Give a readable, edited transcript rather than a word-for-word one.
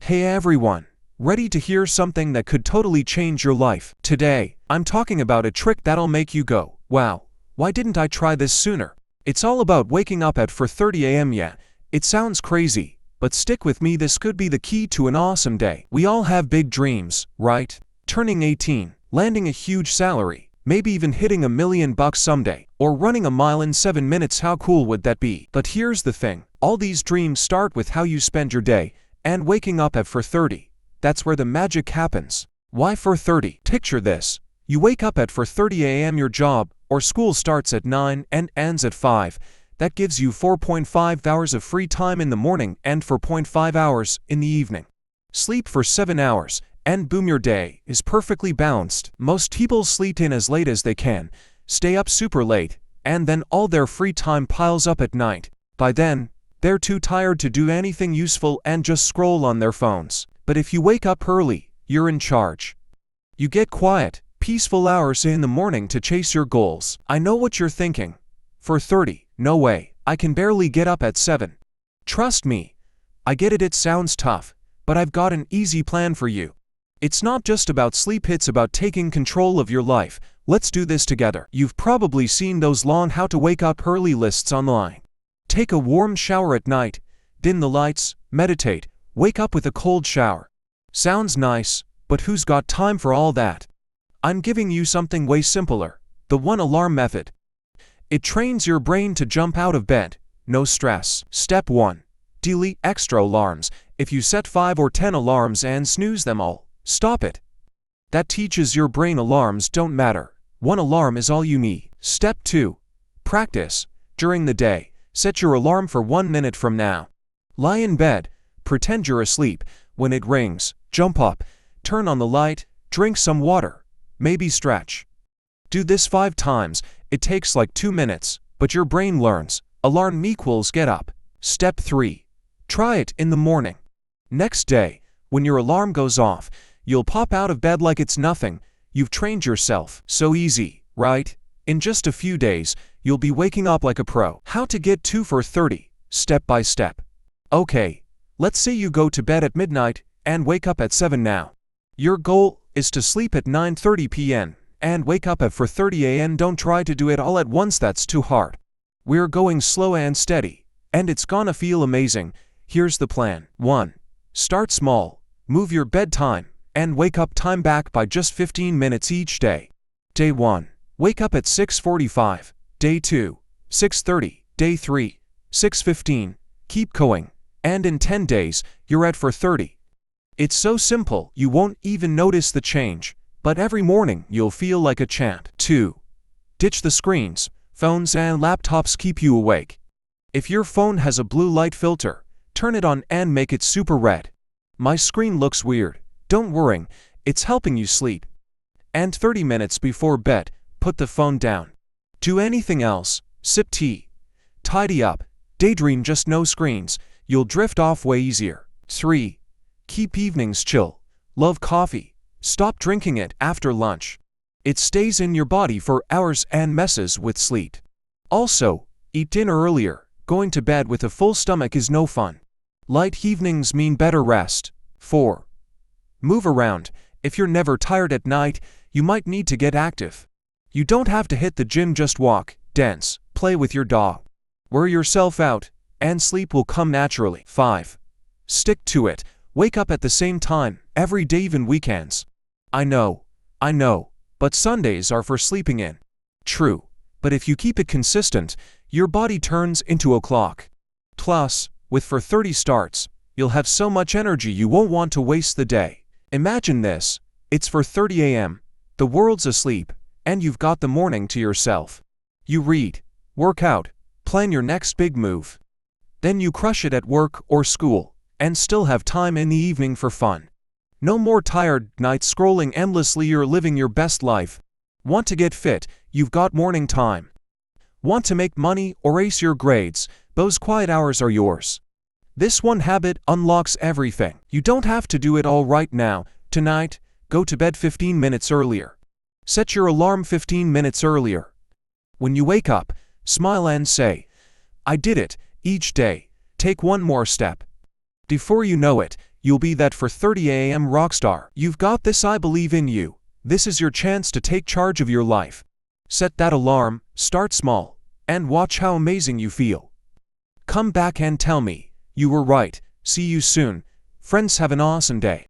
Hey everyone! Ready to hear something that could totally change your life? Today, I'm talking about a trick that'll make you go, wow, why didn't I try this sooner? It's all about waking up at 4:30 a.m. Yeah, it sounds crazy, but stick with me, this could be the key to an awesome day. We all have big dreams, right? Turning 18, landing a huge salary, maybe even hitting $1 million someday, or running a mile in 7 minutes. How cool would that be? But here's the thing, all these dreams start with how you spend your day, and waking up at 4:30. That's where the magic happens. Why 4:30? Picture this. You wake up at 4:30 a.m. Your job or school starts at 9 and ends at 5. That gives you 4.5 hours of free time in the morning and 4.5 hours in the evening. Sleep for 7 hours, and boom, your day is perfectly balanced. Most people sleep in as late as they can, stay up super late, and then all their free time piles up at night. By then, they're too tired to do anything useful and just scroll on their phones. But if you wake up early, you're in charge. You get quiet, peaceful hours in the morning to chase your goals. I know what you're thinking. 4:30, no way, I can barely get up at 7. Trust me, I get it, it sounds tough, but I've got an easy plan for you. It's not just about sleep, it's about taking control of your life. Let's do this together. You've probably seen those long how to wake up early lists online. Take a warm shower at night, dim the lights, meditate, wake up with a cold shower. Sounds nice, but who's got time for all that? I'm giving you something way simpler, the 1 alarm method. It trains your brain to jump out of bed, no stress. Step 1. Delete extra alarms. If you set 5 or 10 alarms and snooze them all, stop it. That teaches your brain alarms don't matter. 1 alarm is all you need. Step 2. Practice. During the day, set your alarm for 1 minute from now. Lie in bed, pretend you're asleep. When it rings, jump up, turn on the light, drink some water, maybe stretch. Do this 5 times. It takes like 2 minutes, but your brain learns. Alarm equals get up. Step 3. Try it in the morning. Next day, when your alarm goes off, you'll pop out of bed like it's nothing. You've trained yourself. So easy, right? In just a few days, you'll be waking up like a pro. How to get to 4:30, step by step. Okay, let's say you go to bed at midnight and wake up at 7 now. Your goal is to sleep at 9:30 p.m. and wake up at 4:30 a.m. Don't try to do it all at once, that's too hard. We're going slow and steady, and it's gonna feel amazing. Here's the plan. 1. Start small. Move your bedtime and wake up time back by just 15 minutes each day. Day 1. Wake up at 6:45. Day 2. 6:30. Day 3. 6:15. Keep going. And in 10 days, you're at 4:30. It's so simple, you won't even notice the change, but every morning you'll feel like a champ. 2. Ditch the screens. Phones and laptops keep you awake. If your phone has a blue light filter, turn it on and make it super red. My screen looks weird. Don't worry, it's helping you sleep. And 30 minutes before bed, put the phone down. Do anything else, sip tea, tidy up, daydream, just no screens. You'll drift off way easier. 3. Keep evenings chill. Love coffee. Stop drinking it after lunch. It stays in your body for hours and messes with sleep. Also, eat dinner earlier. Going to bed with a full stomach is no fun. Light evenings mean better rest. 4. Move around. If you're never tired at night, you might need to get active. You don't have to hit the gym, just walk, dance, play with your dog. Wear yourself out, and sleep will come naturally. 5. Stick to it. Wake up at the same time, every day, even weekends. I know, but Sundays are for sleeping in. True, but if you keep it consistent, your body turns into a clock. Plus, with 4:30 starts, you'll have so much energy you won't want to waste the day. Imagine this, it's 4:30 a.m., the world's asleep, and you've got the morning to yourself. You read, work out, plan your next big move. Then you crush it at work or school, and still have time in the evening for fun. No more tired nights scrolling endlessly, you're living your best life. Want to get fit? You've got morning time. Want to make money or ace your grades? Those quiet hours are yours. This one habit unlocks everything. You don't have to do it all right now. Tonight, go to bed 15 minutes earlier. Set your alarm 15 minutes earlier. When you wake up, smile and say, I did it. Each day, take one more step. Before you know it, You'll be that 4:30 a.m. rockstar. You've got this, I believe in you. This is your chance to take charge of your life. Set that alarm, start small, and watch how amazing you feel. Come back and tell me, you were right. See you soon. Friends, have an awesome day.